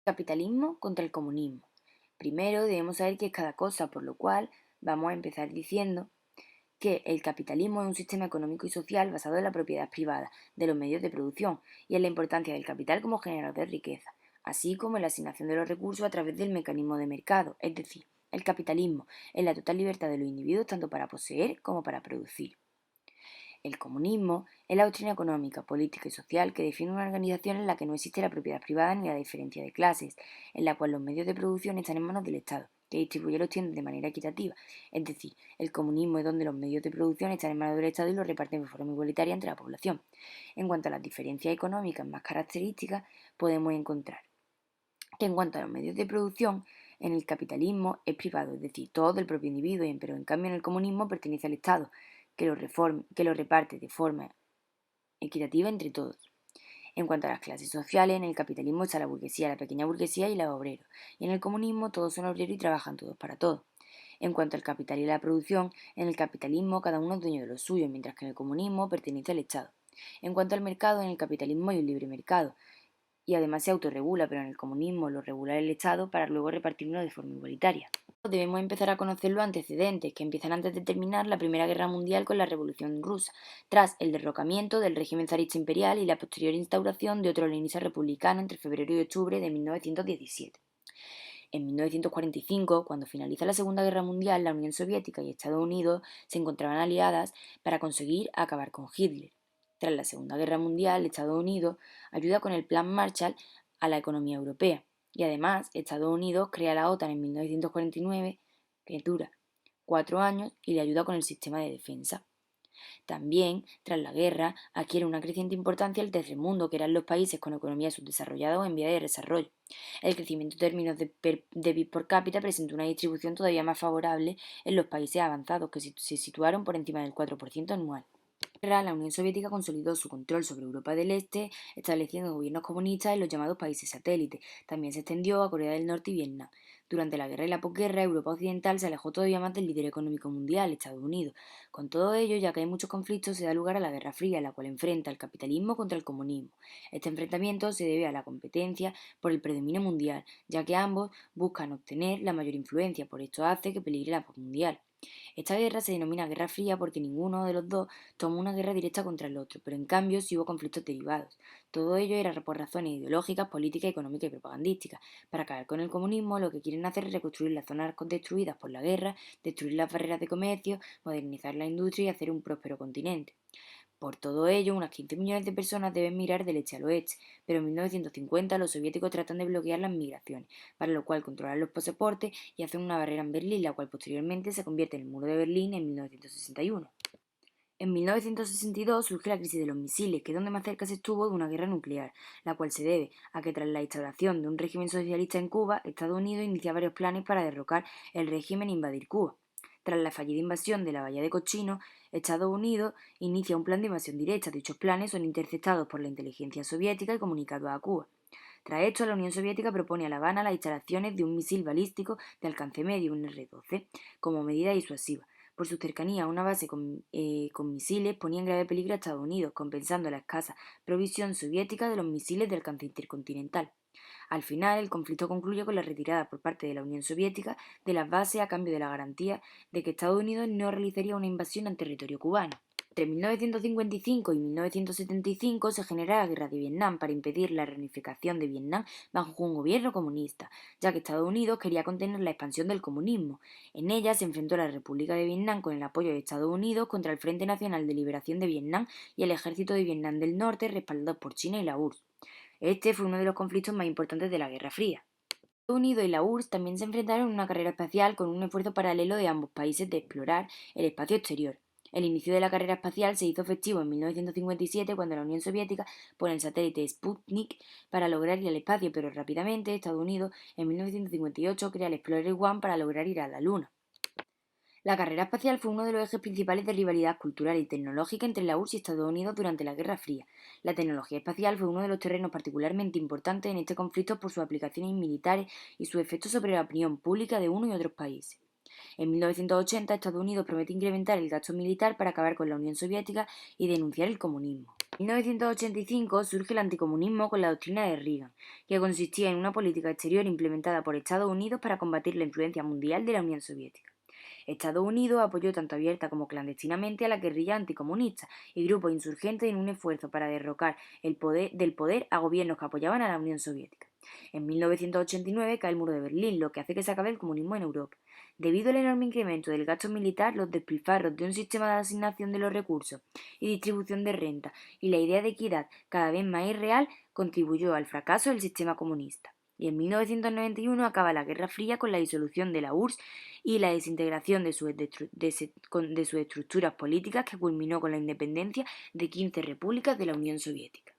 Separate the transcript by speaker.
Speaker 1: Capitalismo contra el comunismo. Primero debemos saber qué es cada cosa, por lo cual vamos a empezar diciendo que el capitalismo es un sistema económico y social basado en la propiedad privada de los medios de producción y en la importancia del capital como generador de riqueza, así como en la asignación de los recursos a través del mecanismo de mercado, es decir, el capitalismo es la total libertad de los individuos tanto para poseer como para producir. El comunismo es la doctrina económica, política y social que define una organización en la que no existe la propiedad privada ni la diferencia de clases, en la cual los medios de producción están en manos del Estado, que distribuye los tiendas de manera equitativa. Es decir, el comunismo es donde los medios de producción están en manos del Estado y los reparten de forma igualitaria entre la población. En cuanto a las diferencias económicas más características, podemos encontrar que en cuanto a los medios de producción, en el capitalismo es privado, es decir, todo del propio individuo, pero en cambio en el comunismo pertenece al Estado, que lo reparte de forma equitativa entre todos. En cuanto a las clases sociales, en el capitalismo está la burguesía, la pequeña burguesía y los obreros, y en el comunismo todos son obreros y trabajan todos para todos. En cuanto al capital y la producción, en el capitalismo cada uno es dueño de lo suyo, mientras que en el comunismo pertenece al Estado. En cuanto al mercado, en el capitalismo hay un libre mercado, y además se autorregula, pero en el comunismo lo regula el Estado para luego repartirlo de forma igualitaria. Debemos empezar a conocer los antecedentes, que empiezan antes de terminar la Primera Guerra Mundial con la Revolución Rusa, tras el derrocamiento del régimen zarista imperial y la posterior instauración de otro leninismo republicano entre febrero y octubre de 1917. En 1945, cuando finaliza la Segunda Guerra Mundial, la Unión Soviética y Estados Unidos se encontraban aliadas para conseguir acabar con Hitler. Tras la Segunda Guerra Mundial, Estados Unidos ayuda con el Plan Marshall a la economía europea. Y además, Estados Unidos crea la OTAN en 1949, que dura 4 años, y le ayuda con el sistema de defensa. También, tras la guerra, adquiere una creciente importancia el tercer mundo, que eran los países con economía subdesarrollada o en vía de desarrollo. El crecimiento en términos de PIB por cápita presentó una distribución todavía más favorable en los países avanzados, que se situaron por encima del 4% anual. La Unión Soviética consolidó su control sobre Europa del Este, estableciendo gobiernos comunistas en los llamados países satélites. También se extendió a Corea del Norte y Vietnam. Durante la guerra y la posguerra, Europa Occidental se alejó todavía más del líder económico mundial, Estados Unidos. Con todo ello, ya que hay muchos conflictos, se da lugar a la Guerra Fría, la cual enfrenta el capitalismo contra el comunismo. Este enfrentamiento se debe a la competencia por el predominio mundial, ya que ambos buscan obtener la mayor influencia, por esto hace que peligre la paz mundial. Esta guerra se denomina Guerra Fría porque ninguno de los dos tomó una guerra directa contra el otro, pero en cambio sí hubo conflictos derivados. Todo ello era por razones ideológicas, políticas, económicas y propagandísticas. Para acabar con el comunismo, lo que quieren hacer es reconstruir las zonas destruidas por la guerra, destruir las barreras de comercio, modernizar la industria y hacer un próspero continente. Por todo ello, unas 15 millones de personas deben migrar del este al oeste, pero en 1950 los soviéticos tratan de bloquear las migraciones, para lo cual controlan los pasaportes y hacen una barrera en Berlín, la cual posteriormente se convierte en el muro de Berlín en 1961. En 1962 surge la crisis de los misiles, que es donde más cerca se estuvo de una guerra nuclear, la cual se debe a que tras la instauración de un régimen socialista en Cuba, Estados Unidos inicia varios planes para derrocar el régimen e invadir Cuba. Tras la fallida invasión de la Bahía de Cochino, Estados Unidos inicia un plan de invasión directa. Dichos planes son interceptados por la inteligencia soviética y comunicados a Cuba. Tras esto, la Unión Soviética propone a La Habana las instalaciones de un misil balístico de alcance medio, un R-12, como medida disuasiva. Por su cercanía a una base con misiles ponía en grave peligro a Estados Unidos, compensando la escasa provisión soviética de los misiles de alcance intercontinental. Al final, el conflicto concluye con la retirada por parte de la Unión Soviética de las bases a cambio de la garantía de que Estados Unidos no realizaría una invasión en territorio cubano. Entre 1955 y 1975 se genera la Guerra de Vietnam para impedir la reunificación de Vietnam bajo un gobierno comunista, ya que Estados Unidos quería contener la expansión del comunismo. En ella se enfrentó la República de Vietnam con el apoyo de Estados Unidos contra el Frente Nacional de Liberación de Vietnam y el Ejército de Vietnam del Norte, respaldados por China y la URSS. Este fue uno de los conflictos más importantes de la Guerra Fría. Estados Unidos y la URSS también se enfrentaron en una carrera espacial con un esfuerzo paralelo de ambos países de explorar el espacio exterior. El inicio de la carrera espacial se hizo efectivo en 1957 cuando la Unión Soviética pone el satélite Sputnik para lograr ir al espacio, pero rápidamente Estados Unidos en 1958 crea el Explorer 1 para lograr ir a la Luna. La carrera espacial fue uno de los ejes principales de rivalidad cultural y tecnológica entre la URSS y Estados Unidos durante la Guerra Fría. La tecnología espacial fue uno de los terrenos particularmente importantes en este conflicto por sus aplicaciones militares y su efecto sobre la opinión pública de uno y otros países. En 1980, Estados Unidos promete incrementar el gasto militar para acabar con la Unión Soviética y denunciar el comunismo. En 1985 surge el anticomunismo con la doctrina de Reagan, que consistía en una política exterior implementada por Estados Unidos para combatir la influencia mundial de la Unión Soviética. Estados Unidos apoyó tanto abierta como clandestinamente a la guerrilla anticomunista y grupos insurgentes en un esfuerzo para derrocar del poder a gobiernos que apoyaban a la Unión Soviética. En 1989 cae el muro de Berlín, lo que hace que se acabe el comunismo en Europa. Debido al enorme incremento del gasto militar, los despilfarros de un sistema de asignación de los recursos y distribución de renta y la idea de equidad cada vez más irreal contribuyó al fracaso del sistema comunista. Y en 1991 acaba la Guerra Fría con la disolución de la URSS y la desintegración de sus estructuras políticas, que culminó con la independencia de 15 repúblicas de la Unión Soviética.